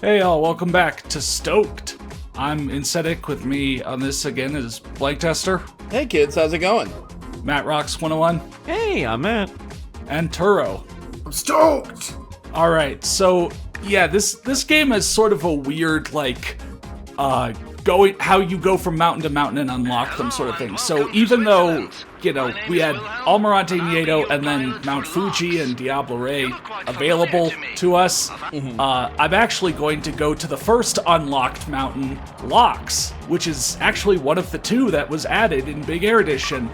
Hey all, welcome back to Stoked. I'm Insetic. With me on this again is Blanktester. Hey kids, how's it going? Matt Rocks 101. Hey, I'm Matt. And Turo. I'm stoked! Alright, so yeah, this game is sort of a weird, like, how you go from mountain to mountain and unlock them sort of thing. So even though, you know, we had Almirante Nieto and then Mount Fuji and Diablo Rey available to us, I'm actually going to go to the first unlocked mountain, Laax, which is actually one of the two that was added in Big Air Edition,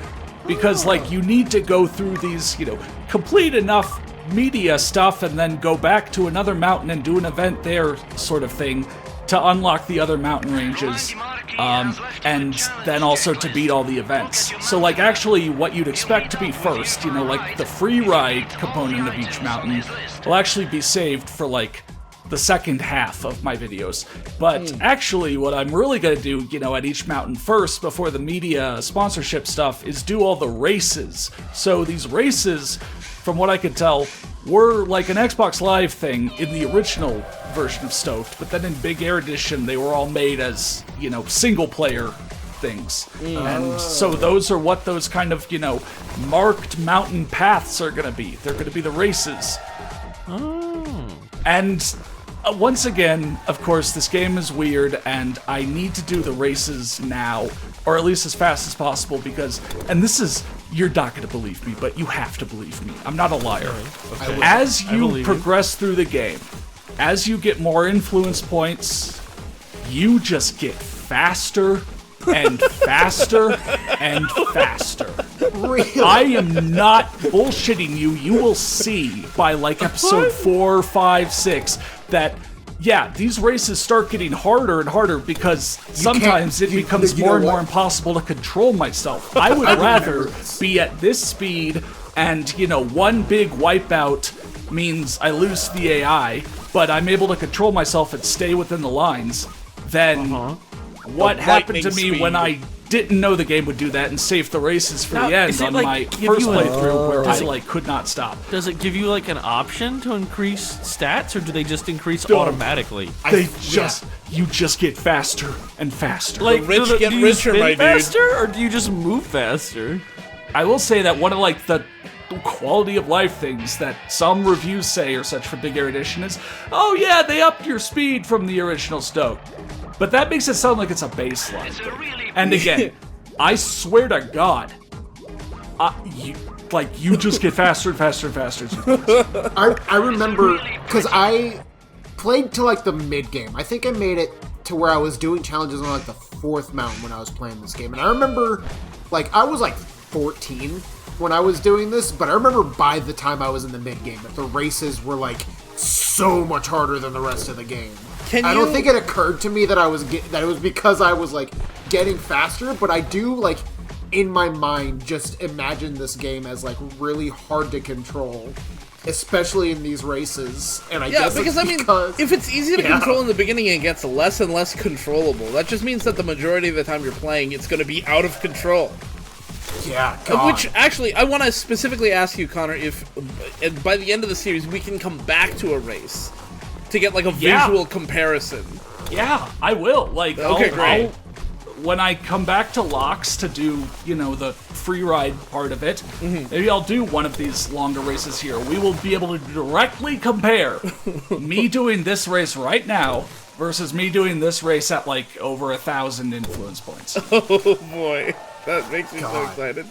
because, like, you need to go through these, you know, complete enough media stuff and then go back to another mountain and do an event there sort of thing to unlock the other mountain ranges, and then also to beat all the events. So, like, actually what you'd expect to be first, you know, like the free ride component of each mountain, will actually be saved for, like, the second half of my videos. But actually what I'm really gonna do, you know, at each mountain first, before the media sponsorship stuff, is do all the races. So these races, from what I could tell, were like an Xbox Live thing in the original version of Stoked, but then in Big Air Edition they were all made as, you know, single player things. And so those are what those kind of, you know, marked mountain paths are gonna be. They're gonna be the races. And once again, of course, this game is weird, and I need to do the races now, or at least as fast as possible, because, and this is, you're not going to believe me, but you have to believe me. I'm not a liar. Okay. As you progress through the game, as you get more influence points, you just get faster and faster and faster. Really? I am not bullshitting you. You will see by like episode 4, 5, 6 that, yeah, these races start getting harder and harder because sometimes it becomes more and more impossible to control myself. I would rather be at this speed and, you know, one big wipeout means I lose the AI, but I'm able to control myself and stay within the lines than what happened to me when I didn't know the game would do that and save the races for the end on my first playthrough where I like could not stop. Does it give you like an option to increase stats, or do they just increase automatically? You just get faster and faster. Like, The rich get do you richer, spin my dude. faster, or do you just move faster? I will say that one of like the quality of life things that some reviews say or such for Big Air Edition is, oh yeah, they upped your speed from the original Stoked. But that makes it sound like it's a baseline thing. And again, I swear to God, you just get faster and faster and faster. I remember, because I played to like the mid-game. I think I made it to where I was doing challenges on like the 4th mountain when I was playing this game. And I remember, like, I was like 14 when I was doing this, but I remember by the time I was in the mid-game that the races were like so much harder than the rest of the game. I don't think it occurred to me that that it was because I was like getting faster, but I do like in my mind just imagine this game as like really hard to control, especially in these races. And I guess because if it's easy to control in the beginning, it gets less and less controllable. That just means that the majority of the time you're playing, it's going to be out of control. Yeah, God. Which, actually, I want to specifically ask you, Connor, if by the end of the series we can come back to a race to get like a visual comparison. Yeah, I will. Like, Okay, great. When I come back to Laax to do, you know, the free ride part of it, maybe I'll do one of these longer races here. We will be able to directly compare me doing this race right now versus me doing this race at like over 1,000 influence points. Oh boy, that makes me so excited.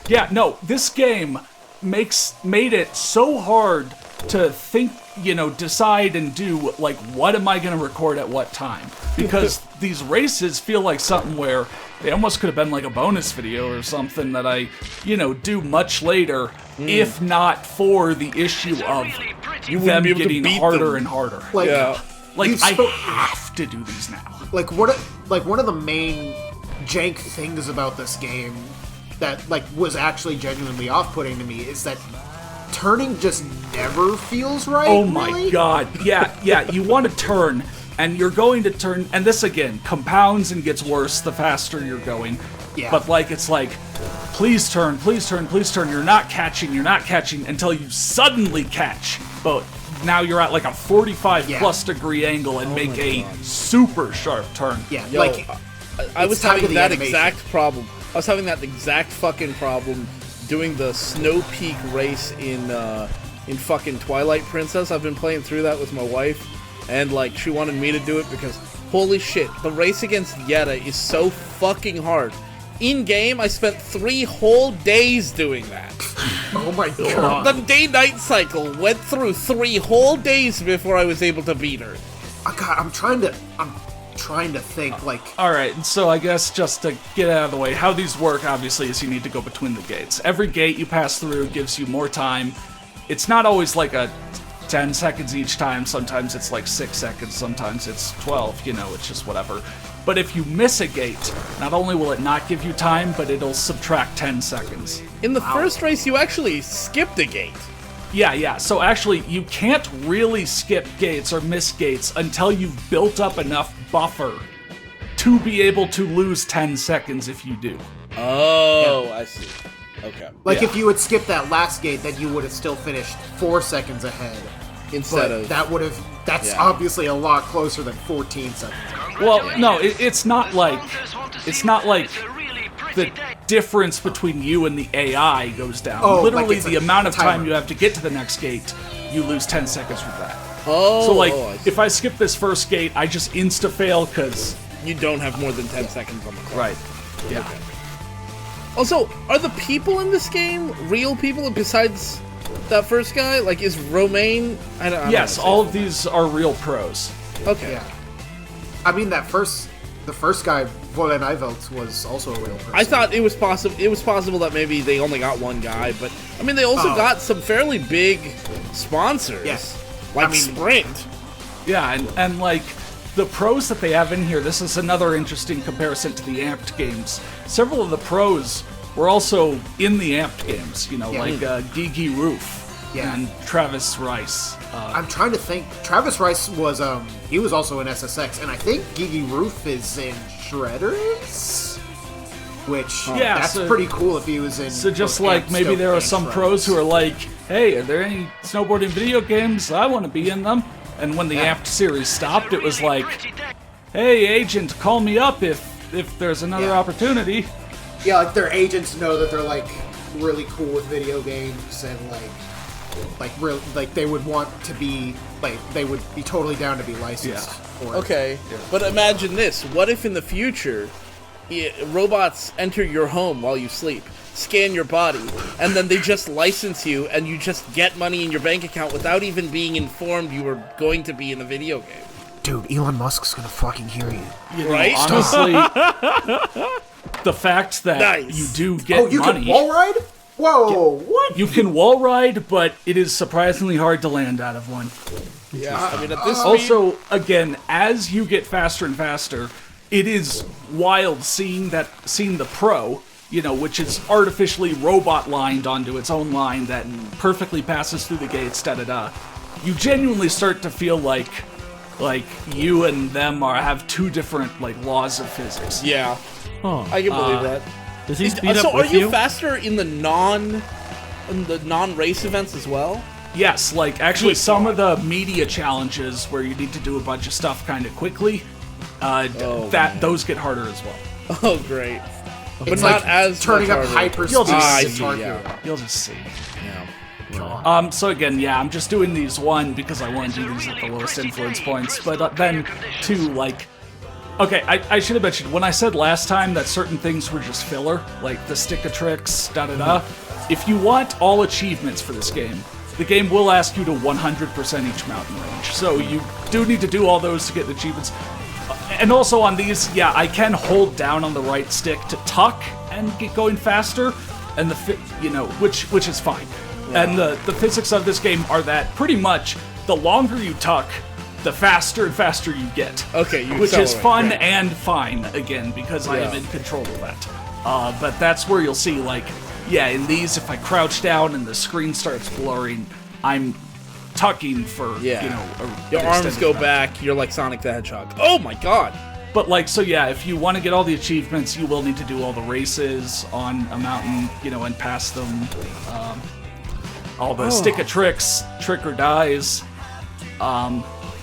Yeah, no, this game made it so hard to think, you know, decide and do, like, what am I going to record at what time? Because these races feel like something where they almost could have been like a bonus video or something that I, you know, do much later, if not for the issue of them getting harder and harder. Like, I have to do these now. Like one of the main jank things about this game that like was actually genuinely off-putting to me is that turning just never feels right. Oh my really? God. Yeah, you want to turn, and you're going to turn, and this again compounds and gets worse the faster you're going. Yeah. But like, it's like, please turn, please turn, please turn. You're not catching until you suddenly catch. But now you're at like a 45 Yeah. plus degree angle and make my a God. super sharp turn. Yeah, Yo, like I was it's tied to having the that animation. exact problem. I was having that exact fucking problem doing the Snow Peak race in fucking Twilight Princess. I've been playing through that with my wife, and like she wanted me to do it because holy shit, the race against Yetta is so fucking hard. In game, I spent 3 whole days doing that. oh my god. The day-night cycle went through 3 whole days before I was able to beat her. Oh, God, I'm trying to think like All right, and so I guess just to get out of the way, how these work obviously is you need to go between the gates. Every gate you pass through gives you more time. It's not always like a 10 seconds each time. Sometimes it's like 6 seconds. Sometimes it's 12. You know, it's just whatever. But if you miss a gate, not only will it not give you time, but it'll subtract 10 seconds. In the first race, you actually skipped a gate. Yeah. So actually, you can't really skip gates or miss gates until you've built up enough buffer to be able to lose 10 seconds if you do. Oh, I see. Okay. like Yeah. if you had skipped that last gate, then you would have still finished 4 seconds ahead. Instead But of that's yeah. obviously a lot closer than 14 seconds. Well, no, it's not like the difference between you and the AI goes down. Oh, like Literally, it's the a amount of time timer. you have to get to the next gate, you lose 10 seconds with that. oh, So, like, I see. if I skip this first gate, I just insta-fail because... you don't have more than 10 seconds on the clock. Right. Yeah. Also, are the people in this game real people besides that first guy? Like, is Romaine? I don't Yes, know. all of these are real pros. Okay. Yeah. I mean the first guy, Volen Ivelt, was also a real person. I thought it was possible. It was possible that maybe they only got one guy, but I mean, they also Oh. got some fairly big sponsors. Yes. Like I mean- Sprint. Yeah, and like, the pros that they have in here, this is another interesting comparison to the Amped games. Several of the pros were also in the Amped games, you know, Yeah. like Gigi Roof Yeah. and Travis Rice. I'm trying to think. Travis Rice was he was also in SSX, and I think Gigi Roof is in Shredders, which Yeah, that's so- pretty cool if he was in. So just both like Amp, maybe Stoked, there are and some Shredders. pros who are like, hey, are there any snowboarding video games? I want to be in them. And when the Yeah. Amped series stopped, it was like, hey, agent, call me up if there's another Yeah. opportunity. Yeah, like their agents know that they're like really cool with video games and real like they would want to be like they would be totally down to be licensed. For it. Okay, but imagine this: what if in the future, robots enter your home while you sleep, scan your body, and then they just license you, and you just get money in your bank account without even being informed you were going to be in a video game? Dude, Elon Musk's gonna fucking hear you. You know, Right? honestly, the fact that Nice. you do get Oh, you money. can wall ride? Whoa, what? You can wall ride, but it is surprisingly hard to land out of one. Yeah, I mean, at this speed, Also, again, as you get faster and faster, it is wild seeing the pro, you know, which is artificially robot lined onto its own line that perfectly passes through the gates, da-da-da. You genuinely start to feel like you and them have two different, like, laws of physics. yeah, Oh, I can believe that. does he speed So, up are with you faster in the non-race events as well? Yes, like, actually, Good some God. of the media challenges where you need to do a bunch of stuff kind of quickly, man. those get harder as well. Oh, great. But It's not like as turning much up harder. hyper You'll speed. just It's see, hard yeah. to- You'll just see. Yeah. So again, yeah, I'm just doing these because I want to do these at the lowest influence points, but then two, like, okay, I should have mentioned, when I said last time that certain things were just filler, like the stick of tricks, da-da-da, if you want all achievements for this game, the game will ask you to 100% each mountain range, so you do need to do all those to get the achievements. And also on these, yeah, I can hold down on the right stick to tuck and get going faster, and which is fine. And the physics of this game are that pretty much the longer you tuck, the faster and faster you get. Okay, you which is accelerate, fun right. and fine again because I am Yeah. in control of that. But that's where you'll see, like, yeah, in these, if I crouch down and the screen starts blurring, I'm tucking for Yeah. Your an arms extended go amount. back. You're like Sonic the Hedgehog. Oh my God. But, like, so yeah, if you want to get all the achievements, you will need to do all the races on a mountain, and pass them. All the stick of tricks, trick or dies.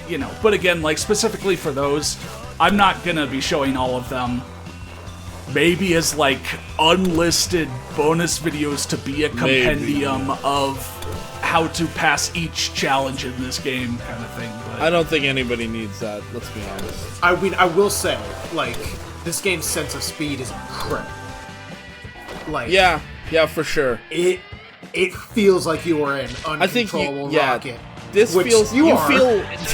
You know, but again, like specifically for those, I'm not gonna be showing all of them. Maybe as like unlisted bonus videos to be a compendium of how to pass each challenge in this game, kind of thing. But I don't think anybody needs that. Let's be honest. I mean, I will say, like, this game's sense of speed is incredible. Like, Yeah, for sure. it feels like you are in uncontrollable rocket. This which feels you are.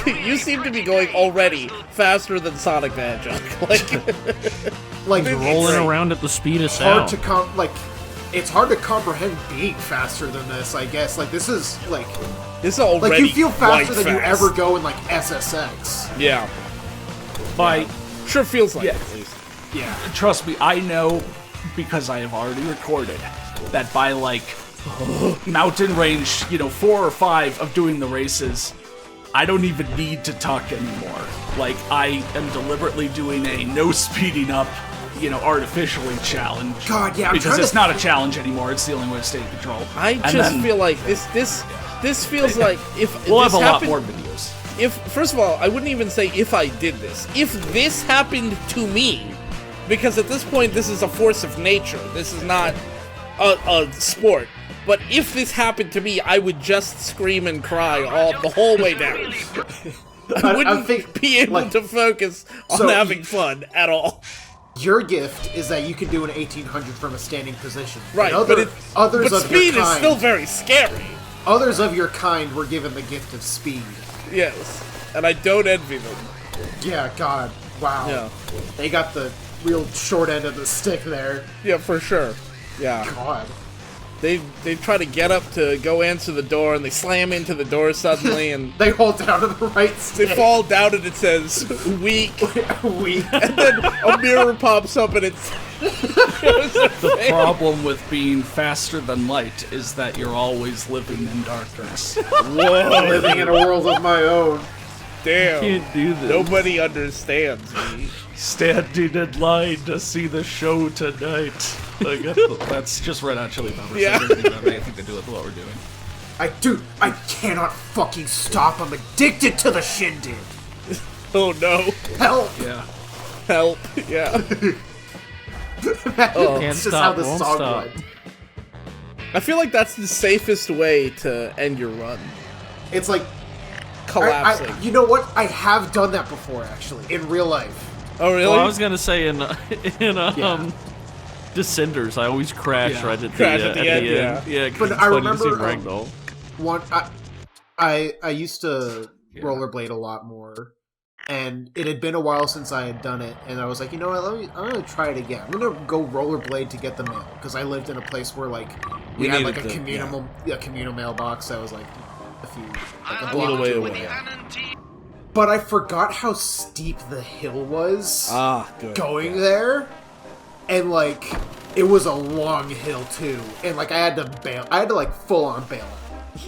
you seem to be going already faster than Sonic the Hedgehog. Like Rolling it's around at the speed of hard sound. to it's hard to comprehend being faster than this. I guess like this is like This is already you feel faster than you fast. ever go in like SSX. Yeah, by sure feels like Yeah. it, at least. Yeah, trust me, I know because I have already recorded that by like mountain range, 4 or 5 of doing the races, I don't even need to tuck anymore. Like I am deliberately doing a no speeding up, artificially challenge. God, yeah, I'm because trying it's to- not a challenge anymore. It's the only way to stay in control. I And just then feel like this feels like if we'll this have a lot happened, more videos. If first of all, I wouldn't even say if I did this. If this happened to me, because at this point this is a force of nature. This is not a sport. But if this happened to me, I would just scream and cry the whole way down. I wouldn't be able to focus on having fun at all. your gift is that you can do an 1800 from a standing position. Right, And but others of speed your is kind, still very scary. Others of your kind were given the gift of speed. Yes, and I don't envy them. Yeah, God, wow. Yeah. They got the real short end of the stick there. Yeah, for sure. Yeah. God. They try to get up to go answer the door, and they slam into the door suddenly, and They hold down to the right they stick. fall down, and it says "weak," Weak. and then a mirror pops up, and it's The problem with being faster than light is that you're always living in darkness. whoa, Living in a world of my own. damn! Can't do this. Nobody understands me. Standing in line to see the show tonight. That's just Red Hot Chili Peppers. Yeah. It doesn't have anything to do with what we're doing. I cannot fucking stop. I'm addicted to the shindig. Oh no! Help! Yeah. Help! Yeah. That's Can't just stop, how the won't song stop. went. I feel like that's the safest way to end your run. It's like, Collapsing. you know what? I have done that before, actually, in real life. Oh really? Well, I was gonna say in Yeah. Descenders, I always crash Yeah. right at the, Crash at the end, yeah. Yeah, 'cause But it's I funny to see remember, Ragdoll. One, I used to rollerblade a lot more, and it had been a while since I had done it, and I was like, you know what? I'm gonna try it again. I'm gonna go rollerblade to get the mail because I lived in a place where like we had like a communal mailbox that was like a little block way away. away. But I forgot how steep the hill was Good. going there, and like it was a long hill too, and like I had to bail. I had to like full on bail,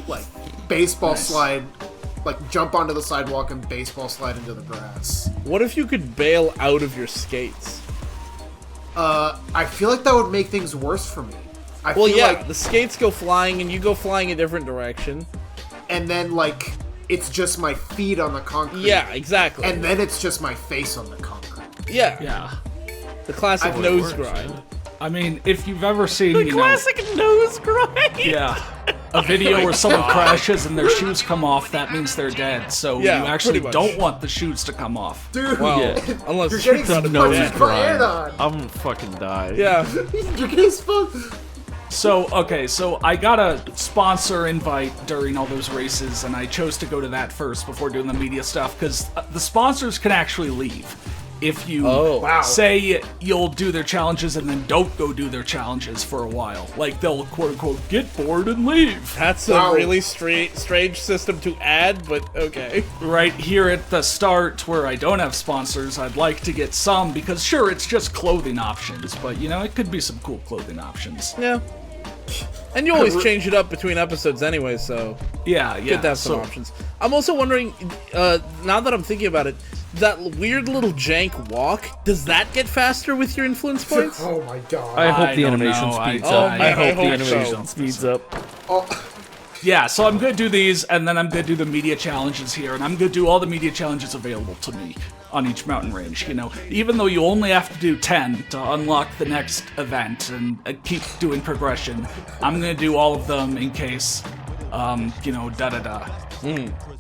like baseball slide, like jump onto the sidewalk and baseball slide into the grass. What if you could bail out of your skates? I feel like that would make things worse for me. I Well, feel yeah, like, the skates go flying, and you go flying a different direction. and then like it's just my feet on the concrete. Yeah, exactly. And then it's just my face on the concrete. yeah, Yeah. the classic I- nose grind. I mean, if you've ever seen, The classic nose grind. a video where someone crashes and their shoes come off, that means they're dead. So Yeah, you actually pretty much. don't want the shoes to come off. Dude, Well, Yeah. unless you're getting not a nose sponges dead. grind. fired on. I'm gonna fucking die. Yeah, You're getting sponges. So I got a sponsor invite during all those races, and I chose to go to that first before doing the media stuff, because the sponsors can actually leave. If you say you'll do their challenges and then don't go do their challenges for a while. Like, they'll quote-unquote get bored and leave. that's a really strange system to add, but okay. Right here at the start, where I don't have sponsors, I'd like to get some, because sure, it's just clothing options, but, it could be some cool clothing options. Yeah. And you always change it up between episodes anyway, so Yeah. good to have some options. I'm also wondering, now that I'm thinking about it, that weird little jank walk, does that get faster with your influence points? Oh my god. I hope I the don't animation know. speeds I up. I hope hope the so. animation speeds up. Oh, Yeah, so I'm gonna do these, and then I'm gonna do the media challenges here, and I'm gonna do all the media challenges available to me on each mountain range. You know, even though you only have to do 10 to unlock the next event and keep doing progression, I'm gonna do all of them in case, you know, da-da-da.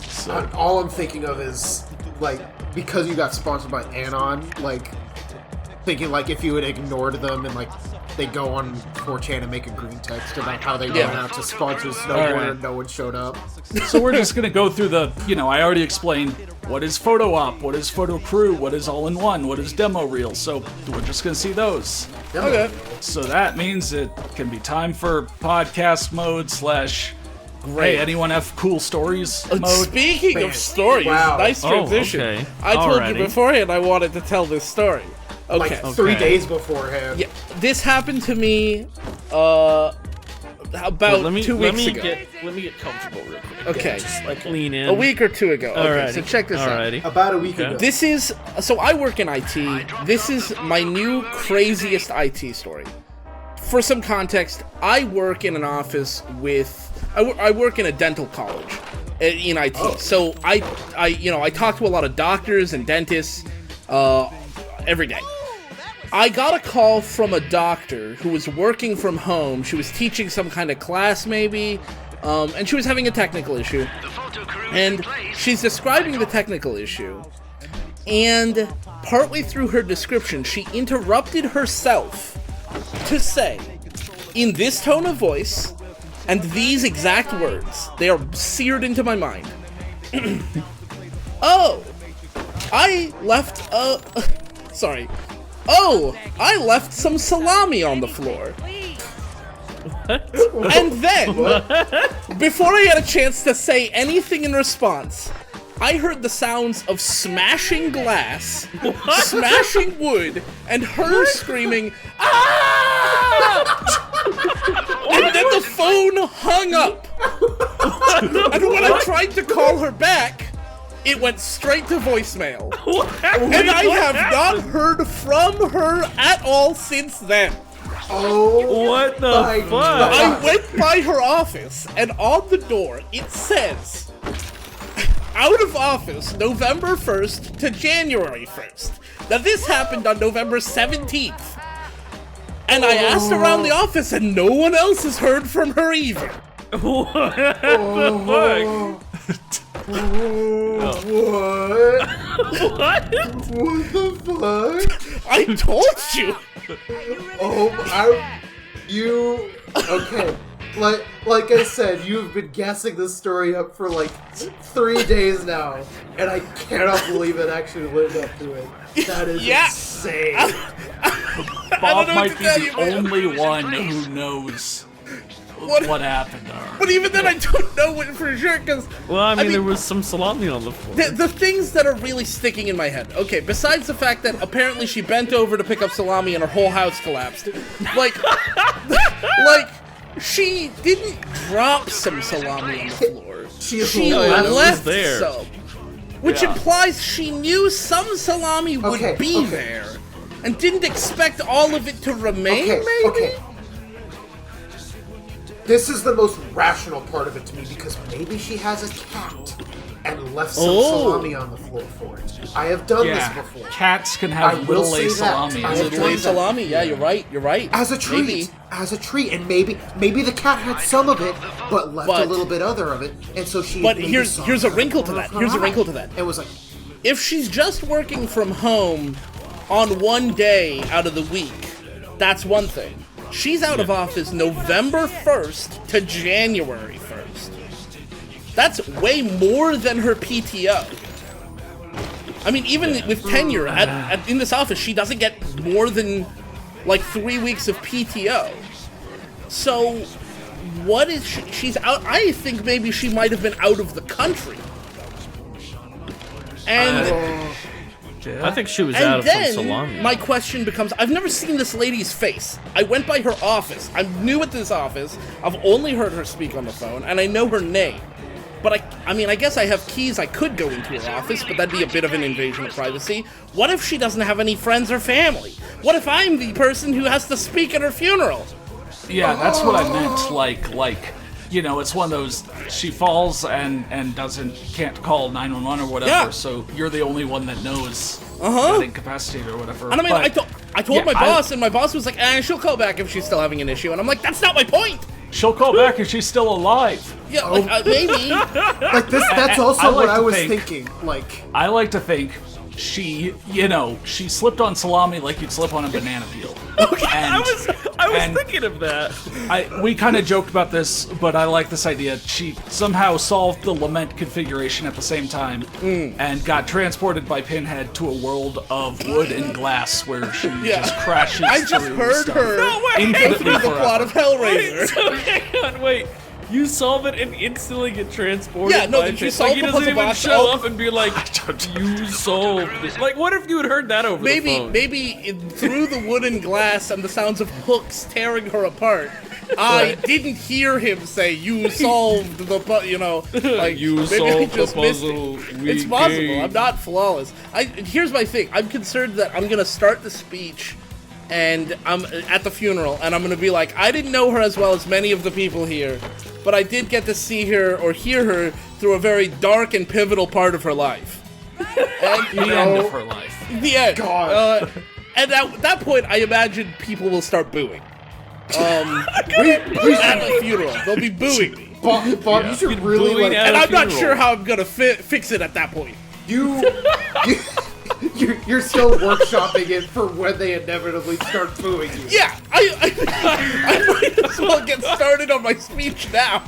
So. All I'm thinking of is, like, because you got sponsored by Anon, like, thinking, like, if you had ignored them and, like, they go on 4chan and make a green text about how they went out to sponsor snowboarder and no one showed up. So we're just gonna go through the, you know, I already explained what is photo op, what is photo crew, what is all in one, what is demo reel. So we're just gonna see those. Okay. So that means it can be time for podcast mode / hey, anyone have cool stories mode? Speaking of stories, nice transition. okay. I told Alrighty. you beforehand I wanted to tell this story. Okay. Like 3 days beforehand. Yeah, this happened to me about 2 weeks ago. Let me get comfortable real quick. Okay. Just like lean in. A week or two ago. Okay, Alrighty. so check this out. Alrighty. About a week ago. This is, so I work in IT. This is my new craziest IT story. For some context, I work in an office with, I work in a dental college in IT. So I talk to a lot of doctors and dentists every day. I got a call from a doctor who was working from home. She was teaching some kind of class maybe, and she was having a technical issue. And she's describing the technical issue, and partway through her description, she interrupted herself to say, in this tone of voice, and these exact words, they are seared into my mind. Oh, I left I left some salami on the floor. And then, before I had a chance to say anything in response, I heard the sounds of smashing glass, smashing wood, and her screaming, "Ah!" And then the phone hung up. And when I tried to call her back, it went straight to voicemail. And I have not heard from her at all since then. Oh, What the my fuck? God. I went by her office, and on the door, it says, out of office, November 1st to January 1st. Now, this happened on November 17th. And I asked around the office, and no one else has heard from her either. What the fuck? What? What? What the fuck? I told you. Okay. Like I said, you've been guessing this story up for like 3 days now, and I cannot believe it actually lived up to it. That is insane. Bob know might what be to tell the you, man. only one who knows what happened to her. But even then, I don't know it for sure, because Well, I mean, there was some salami on the floor. the things that are really sticking in my head. Okay, besides the fact that apparently she bent over to pick up salami and her whole house collapsed. Like, she didn't drop some salami on the floor. She left there. some. Which implies she knew some salami would be there. And didn't expect all of it to remain, maybe? Okay. This is the most rational part of it to me, because maybe she has a cat and left some salami on the floor for it. I have done this before. Cats can I have will little say A that. salami. I as have a done Little that. salami, yeah, you're right. As a treat. Maybe. As a treat. And maybe the cat had some of it, but left a little bit other of it. And so she But maybe here's saw a some wrinkle to of that. her Here's a eye. wrinkle to that. It was like, If she's just working from home on one day out of the week, that's one thing. She's out of office November 1st to January 1st. That's way more than her PTO. I mean, even with tenure in this office, she doesn't get more than like 3 weeks of PTO. So, what is she's out? I think maybe she might have been out of the country. And I think she was out and of some then salami. my question becomes: I've never seen this lady's face. I went by her office. I'm new at this office. I've only heard her speak on the phone, and I know her name. But I guess I have keys. I could go into her office, but that'd be a bit of an invasion of privacy. What if she doesn't have any friends or family? What if I'm the person who has to speak at her funeral? Yeah, that's what I meant. Like, it's one of those, she falls and can't call 911 or whatever, Yeah. so you're the only one that knows that incapacitated or whatever. And I mean, But I told my boss, and my boss was like, she'll call back if she's still having an issue. And I'm like, that's not my point. she'll call back if she's still alive. Yeah, maybe. Like this. That's also I like what I to was think- thinking. Like, I like to think she slipped on salami like you'd slip on a banana peel. I was and- thinking of that. We kind of joked about this, but I like this idea. She somehow solved the lament configuration at the same time and got transported by Pinhead to a world of wood and glass where she just crashes I just through heard stuff. her No way! Infinitely through the forever. plot of Hellraiser. Hang on, wait. You solve it and instantly get transported. Yeah, no, by did you Pinhead. solve Like, he the doesn't puzzle even box? show Oh. up and be like, "You solved it." Like, what if you had heard that over the phone? Maybe through the wooden glass and the sounds of hooks tearing her apart, I didn't hear him say, "You solved the like You maybe I solved the just missed puzzle it. we It's possible. gave. I'm not flawless. Here's my thing. I'm concerned that I'm gonna start the speech, and I'm at the funeral, and I'm gonna be like, I didn't know her as well as many of the people here, but I did get to see her or hear her through a very dark and pivotal part of her life. And, The end of her life. the end. God. And at that point, I imagine people will start booing. we At the funeral, they'll be booing me. Bob, you should really Booing like. at And a I'm not funeral. sure how I'm gonna fix it at that point. You're still workshopping it for when they inevitably start booing you. Yeah, I might as well get started on my speech now.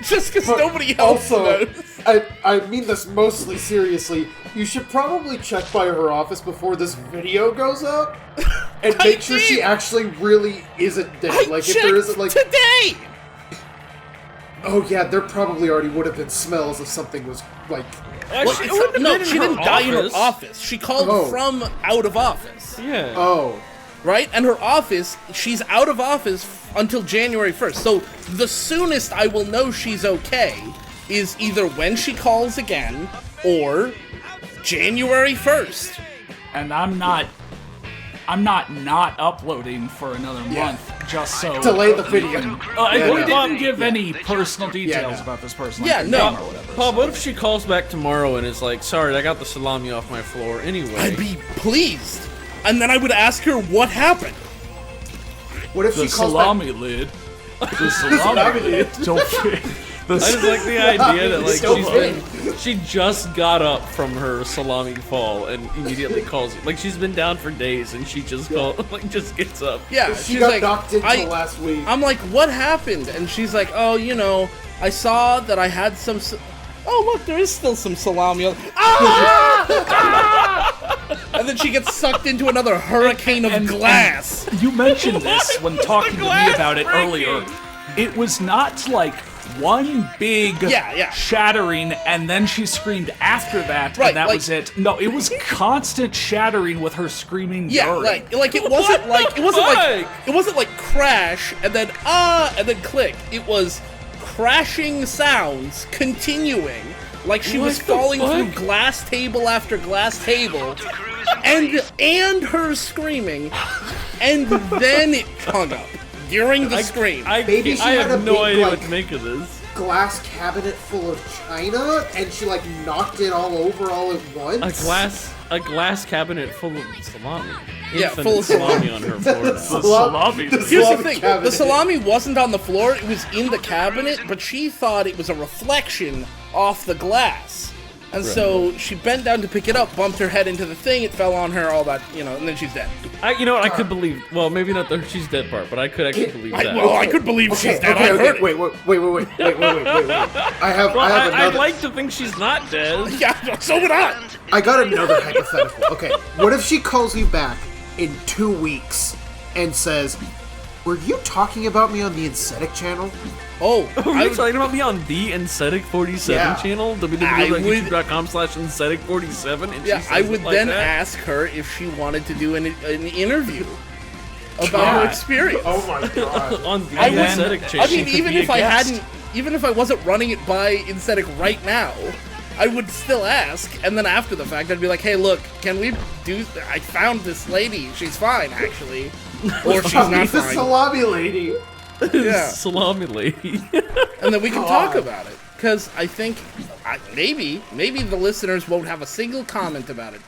Just because But nobody else also, knows. I mean this mostly seriously. You should probably check by her office before this video goes up, and make sure she did. actually really isn't dead. Like if there isn't like, today. oh yeah, there probably already would have been smells if something was like. Well, She wouldn't have no, been in she her didn't die in her office. office. She called Oh. from out of office. Yeah. Oh, Right? And her office, she's out of office until January 1st. So the soonest I will know she's okay is either when she calls again or January 1st. And I'm not uploading for another month just so delay the video. we no. didn't give any personal details no. about this person. Yeah, like, no. name or whatever. Paul, what if she calls back tomorrow and is like, "Sorry, I got the salami off my floor anyway." I'd be pleased. And then I would ask her what happened. What if The she calls salami lid. The salami lid. Don't fit. I just like the idea that like So she just got up from her salami fall and immediately calls you. Like she's been down for days and she just just gets up. Yeah, She she's got like, knocked into last week. I'm like, what happened? And she's like, oh, I saw that I had some. Oh, look, there is still some salami. And then she gets sucked into another hurricane of glass. You mentioned this when talking to me glass about it breaking. earlier. It was not like one big Yeah. shattering and then she screamed after that Right, and that like- was it. No, it was constant shattering with her screaming Yeah, during. like it wasn't like fuck? it wasn't like crash and then and then click. It was crashing sounds continuing, like she was What the falling fuck? through glass table after glass table, and her screaming, and then it hung up during the scream. Maybe she I had have a no big, idea like- what to make of this. glass cabinet full of china, and she like knocked it all over all at once. A glass cabinet full of salami. Yeah, Infinite full of salami. on her floor. now. salami. The Here's the salami thing: cabinet. the salami wasn't on the floor; it was in the cabinet. But she thought it was a reflection off the glass, and so she bent down to pick it up, bumped her head into the thing. It fell on her, all that, and then she's dead. You know what? I could believe. Well, maybe not the she's dead part, but I could actually believe that. I could believe she's dead. I heard it. Wait. I have I'd another. like to think she's not dead. Yeah, so would I. I got another hypothetical. Okay, what if she calls you back in 2 weeks and says, "Were you talking about me on the Aesthetic channel?" Oh, Are you talking about me on the Aesthetic47 Yeah. channel? www.youtube.com/Aesthetic47? And yeah, she I says would it like then that? ask her if she wanted to do an interview about her experience. Oh my god. on the I would- Aesthetic I channel. mean, could even be a if I guest. hadn't, even if I wasn't running it by Aesthetic right now, I would still ask, and then after the fact, I'd be like, "Hey, look, can we do? I found this lady. She's fine, actually, or she's not the fine." salami lady. Yeah. Salami lady. And then we can talk about it. Because I think maybe the listeners won't have a single comment about it.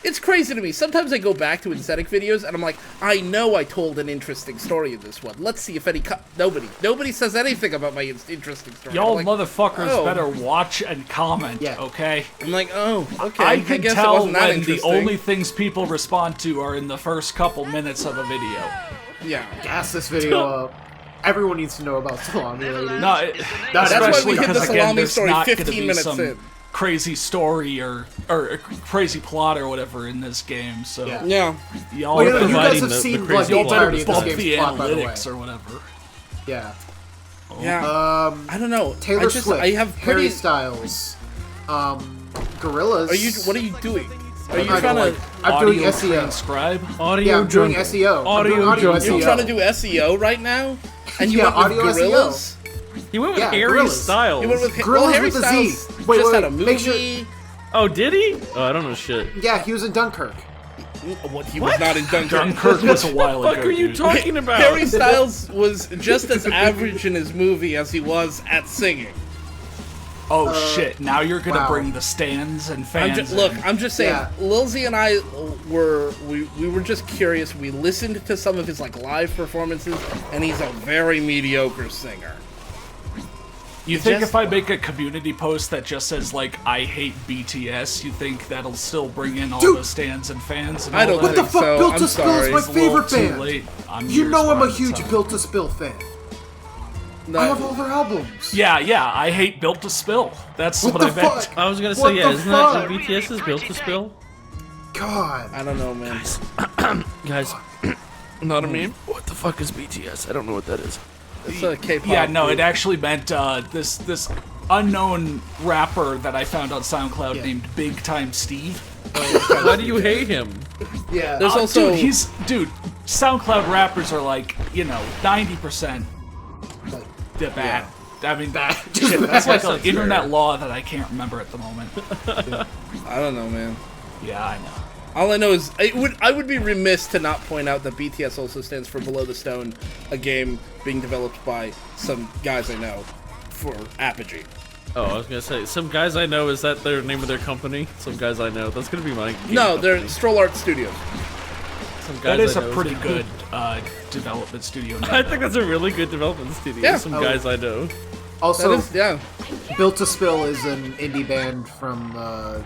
It's crazy to me. Sometimes I go back to aesthetic videos and I'm like, I know I told an interesting story in this one. Let's see if any nobody says anything about my interesting story. Y'all like, motherfuckers better watch and comment, okay? I'm like, oh, okay. I can guess it tell wasn't that when the interesting. only things people respond to are in the first couple minutes of a video. Yeah. Gas this video up. Everyone needs to know about Salami Lady. No, That's why especially we hit the because, again, salami there's story not going to 15 be minutes some in. crazy story or a crazy plot or whatever in this game. So Yeah. y'all Well, you better, guys providing have the seen crazy like the y'all better entirety of bump this the game's plot, by the way. analytics or whatever. Yeah. Yeah. I don't know. Taylor Swift, Swift, I have Harry pretty. Styles, Gorillas. What are you doing? Are you I trying know, to? like, I'm doing Audio SEO. transcribe. Audio Yeah, I'm doing jungle. SEO. I'm doing Audio audio jungle. SEO. You're trying to do SEO right now, and you Yeah, went with audio SEO. Gorillas. He went with Yeah, Harry Gorillas. Styles. You went with Gorillas Harry with a Styles Z. Wait, just wait, had a movie. make sure- Oh, did he? Oh, I don't know shit. Yeah, he was in Dunkirk. What? He was not in Dunkirk. Dunkirk was a while What ago. are you dude. talking about? Harry Styles was just as average in his movie as he was at singing. Oh shit! Now you're gonna wow. bring the stands and fans. Look, in. I'm just saying. Yeah. Lil Z and I were just curious. We listened to some of his like live performances, and he's a very mediocre singer. You think just- if I make a community post that just says like "I hate BTS," you think that'll still bring in all Dude! the stands and fans? And I all don't that? What the think fuck? so. Built I'm to Spill is sorry. my It's a little favorite too band. late. I'm You years know I'm a behind huge time. Built to Spill fan. No, I have all their albums. Yeah, I hate Built to Spill. That's What what, the I meant. fuck? I was gonna What say, the yeah, isn't that fuck? BTS's Built to Spill? God. I don't know, man. Guys, not a meme? What the fuck is BTS? I don't know what that is. It's a K-pop. Yeah, no, group. it actually meant this unknown rapper that I found on SoundCloud Yeah. named Big Time Steve. Why do you hate him? Yeah. There's also Dude, SoundCloud rappers are like 90% the bad. I mean, shit, that's like an That's internet fair. law that I can't remember at the moment. I don't know, man. Yeah, I know. All I know is I would be remiss to not point out that BTS also stands for Below the Stone, a game being developed by some guys I know for Apogee. Oh, I was gonna say, some guys I know, is that their name of their company? Some guys I know. That's gonna be my game No, company. they're Stroll Art Studios. Some guys That is I a know. pretty good development studio name. I think that's a really good development studio. Yeah. Some guys I know. Also, That is, yeah. Built to Spill is an indie band from the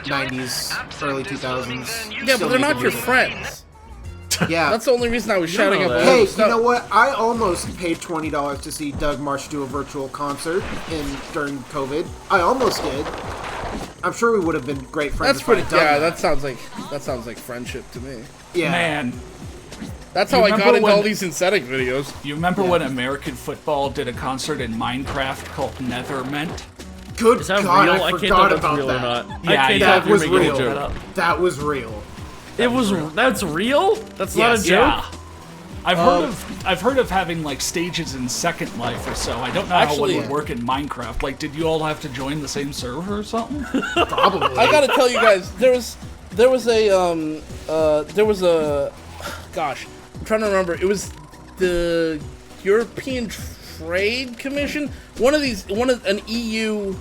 90s, early 2000s. Yeah, Still but they're not making your music. friends. Yeah. That's the only reason I was shouting know out. that. Below Hey, the Stone. you know what? I almost paid $20 to see Doug March do a virtual concert during COVID. I almost did. I'm sure we would have been great friends. That's if I pretty. had done Yeah, that. that sounds like friendship to me. Yeah. Man, That's how You I got remember into when- all these synthetic videos. you remember when American football did a concert in Minecraft called Netherment? Good Is that God, real? I I can't forgot tell if that's about real that. or not. Yeah, I can't yeah, tell if that you're was making real. a joke. That was real. It was. That's real. That's not a Yes. joke. Yeah. I've heard of having like stages in Second Life or so. I don't know how Actually- it would work in Minecraft. Like, did you all have to join the same server or something? Probably. I gotta tell you guys, there was a gosh, I'm trying to remember. It was the European Trade Commission, an EU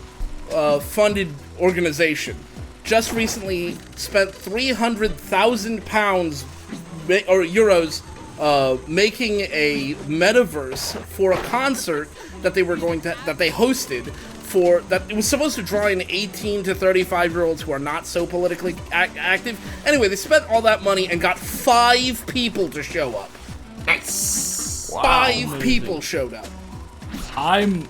funded organization, just recently spent £300,000 or euros making a metaverse for a concert that they hosted. That it was supposed to draw in 18 to 35-year-olds who are not so politically active. Anyway, they spent all that money and got 5 people to show up. Nice. 5 people showed up. I'm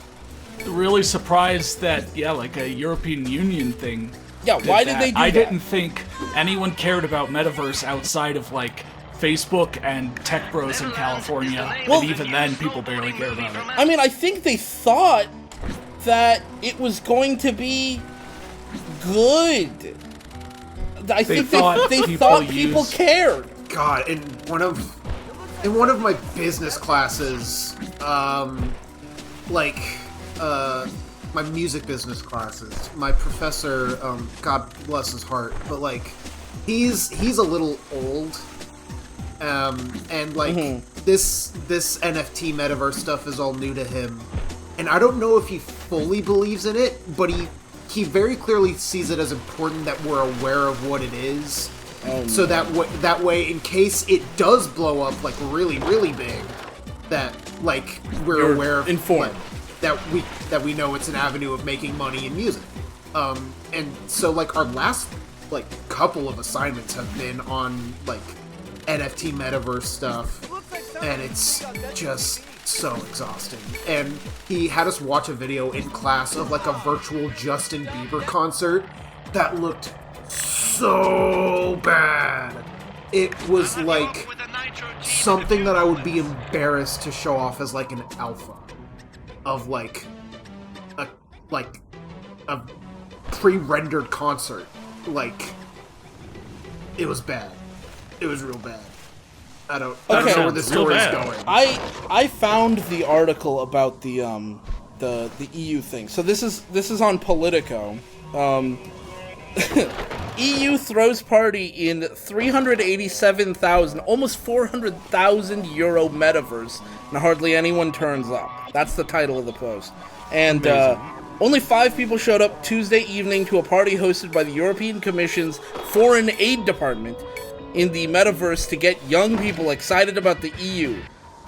really surprised that like a European Union thing. Yeah, why did they do I that? didn't think anyone cared about Metaverse outside of like Facebook and Tech Bros in California, Well- and even then, people barely care about it. I mean, I think they thought that it was going to be good. I think thought they people thought people use- cared. God, in one of my business classes, my music business classes, my professor, God bless his heart, but like, he's a little old, and like this NFT metaverse stuff is all new to him, and I don't know if he fully believes in it, but he very clearly sees it as important that we're aware of what it is, so that way, in case it does blow up like really, really big, that like we're aware of, informed, that we know it's an avenue of making money in music. And so like our last like couple of assignments have been on like NFT metaverse stuff, and it's just so exhausting. And he had us watch a video in class of like a virtual Justin Bieber concert that looked so bad. It was like something that I would be embarrassed to show off as like an alpha of like a pre-rendered concert. Like, it was bad. It was real bad. I don't know where this story is going. I found the article about the EU thing. So this is on Politico. EU throws party in 387,000, almost 400,000 euro metaverse, and hardly anyone turns up. That's the title of the post. And only 5 people showed up Tuesday evening to a party hosted by the European Commission's Foreign Aid Department in the metaverse to get young people excited about the EU.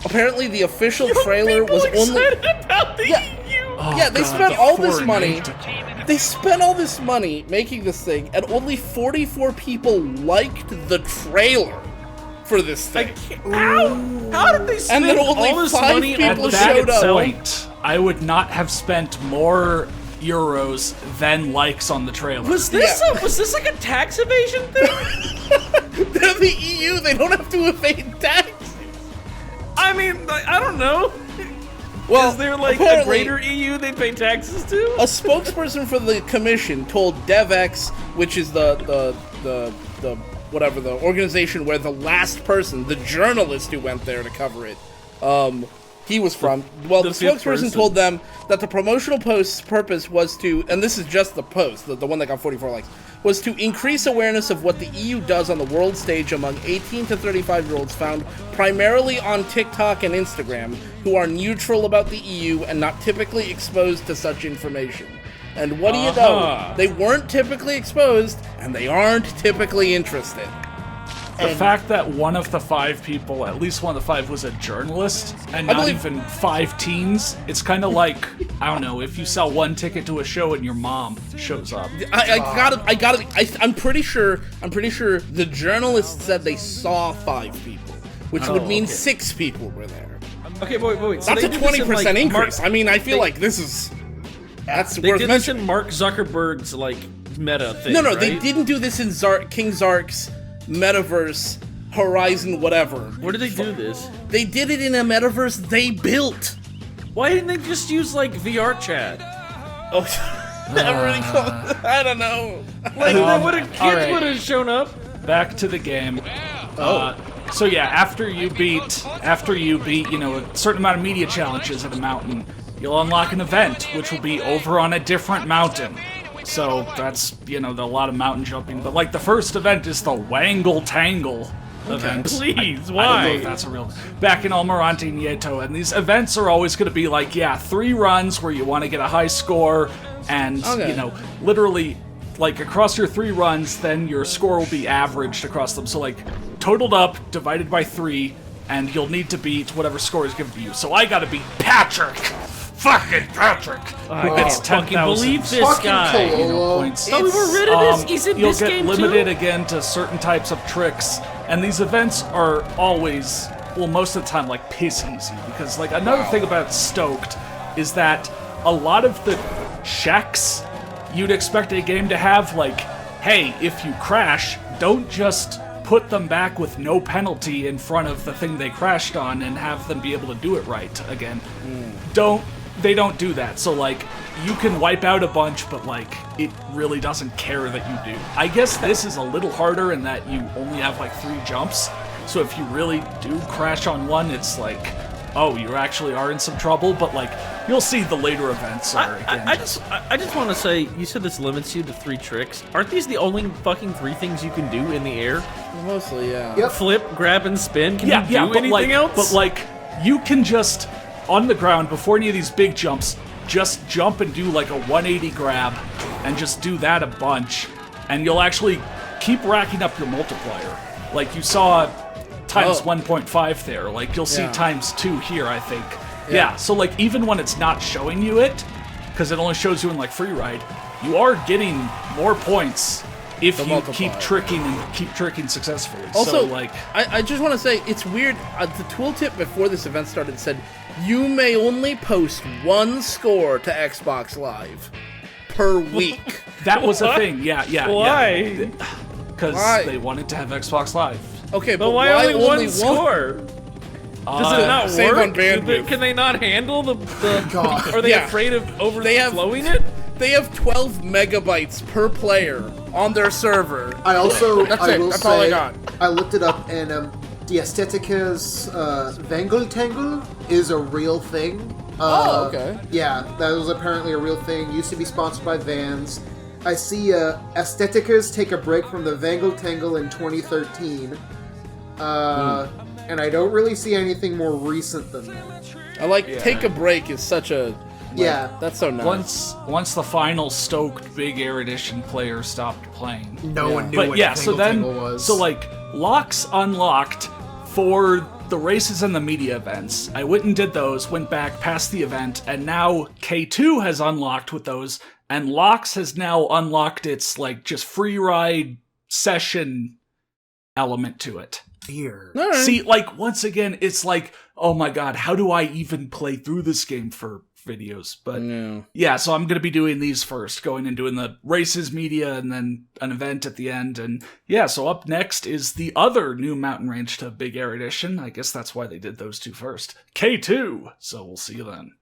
Apparently, the official trailer was only about the EU. Yeah, they spent all this money. They spent all this money making this thing, and only 44 people liked the trailer for this thing. How did they spend And then only all this 5 money people on showed up. Point, I would not have spent more euros than likes on the trailer. Was this like a tax evasion thing? They're the EU. They don't have to evade tax. I mean, I don't know. Well, is there like a greater EU they pay taxes to? A spokesperson for the commission told DevX, which is the whatever, the organization where the last person, the journalist who went there to cover it, he was from. Well, the spokesperson told them that the promotional post's purpose was to, and this is just the post, the one that got 44 likes, was to increase awareness of what the EU does on the world stage among 18 to 35-year-olds found primarily on TikTok and Instagram, who are neutral about the EU and not typically exposed to such information. And what do you know? They weren't typically exposed, and they aren't typically interested. The fact that one of the 5 people, at least one of the 5, was a journalist, and not even 5 teens, it's kind of like, I don't know, if you sell 1 ticket to a show and your mom shows up. I'm pretty sure the journalist said they saw 5 people, which would mean 6 people were there. Okay, wait. So that's a 20% increase. I mean, I feel like this is... That's they worth did mentioning. this in Mark Zuckerberg's, like, meta thing, No, right? they didn't do this in King Zark's Metaverse Horizon whatever. Where did they do this? They did it in a metaverse they built. Why didn't they just use, like, VR chat? Oh, I don't know. Like, kids would have shown up. Back to the game. So yeah, after you beat, you know, a certain amount of media challenges at a mountain, you'll unlock an event, which will be over on a different mountain. So that's, you know, a lot of mountain jumping. But like the first event is the Wangl Tangl event. Please, I why? don't know if that's a real... Back in Almirante Nieto, and these events are always going to be like, 3 runs where you want to get a high score, and, you know, literally, like, across your 3 runs, then your score will be averaged across them. So, like, totaled up, divided by 3, and you'll need to beat whatever score is given to you. So I gotta beat Patrick! Fucking Patrick! I can't fucking believe this Fucking guy. You know, points. Oh, we were rid of this. He's in You'll this get game limited too? again to certain types of tricks, and these events are always, well, most of the time, like, piss easy. Because, like, another thing about Stoked is that a lot of the checks you'd expect a game to have, like, hey, if you crash, don't just put them back with no penalty in front of the thing they crashed on and have them be able to do it right again. They don't do that. So, like, you can wipe out a bunch, but, like, it really doesn't care that you do. I guess this is a little harder in that you only have, like, 3 jumps. So if you really do crash on one, it's, like, oh, you actually are in some trouble, but like you'll see the later events are again. I just want to say, you said this limits you to 3 tricks. Aren't these the only fucking 3 things you can do in the air? Mostly, yeah. Yep. Flip, grab, and spin. Can you do but anything like, else? But like, you can just on the ground before any of these big jumps, just jump and do like a 180 grab, and just do that a bunch, and you'll actually keep racking up your multiplier. Like you saw times 1.5 there. Like you'll see times 2 here, I think. Yeah. So like even when it's not showing you it, because it only shows you in like free ride, you are getting more points if you keep tricking and keep tricking successfully. Also, so, like, I just want to say, it's weird. The tooltip before this event started said, you may only post 1 score to Xbox Live per week. that was a thing. Yeah. Why? Because they wanted to have Xbox Live. Okay, But why only one score? Does it not save work? on bandwidth. Can they not handle the God. are they Yeah. afraid of They overflowing it? They have 12 megabytes per player on their server. I also, That's I it. will That's say, all I got. I looked it up, and the Aesthetica's Wangl Tangl is a real thing. Okay. Yeah, that was apparently a real thing. Used to be sponsored by Vans. I see Aesthetica's take a break from the Wangl Tangl in 2013. And I don't really see anything more recent than that. I like take a break is such a Yeah. that's so nice. Once the final Stoked Big Air Edition player stopped playing. No one knew But what yeah, so Wangl then, Tangl was. so like, Laax unlocked for the races and the media events. I went and did those, went back past the event, and now K2 has unlocked with those, and Laax has now unlocked its, like, just free ride session element to it. Weird. All right. See, like, once again, it's like, oh my god, how do I even play through this game for videos? But yeah, so I'm going to be doing these first, going and doing the races, media, and then an event at the end. And yeah, so up next is the other new mountain range to Big Air Edition. I guess that's why they did those 2 first. K2! So we'll see you then.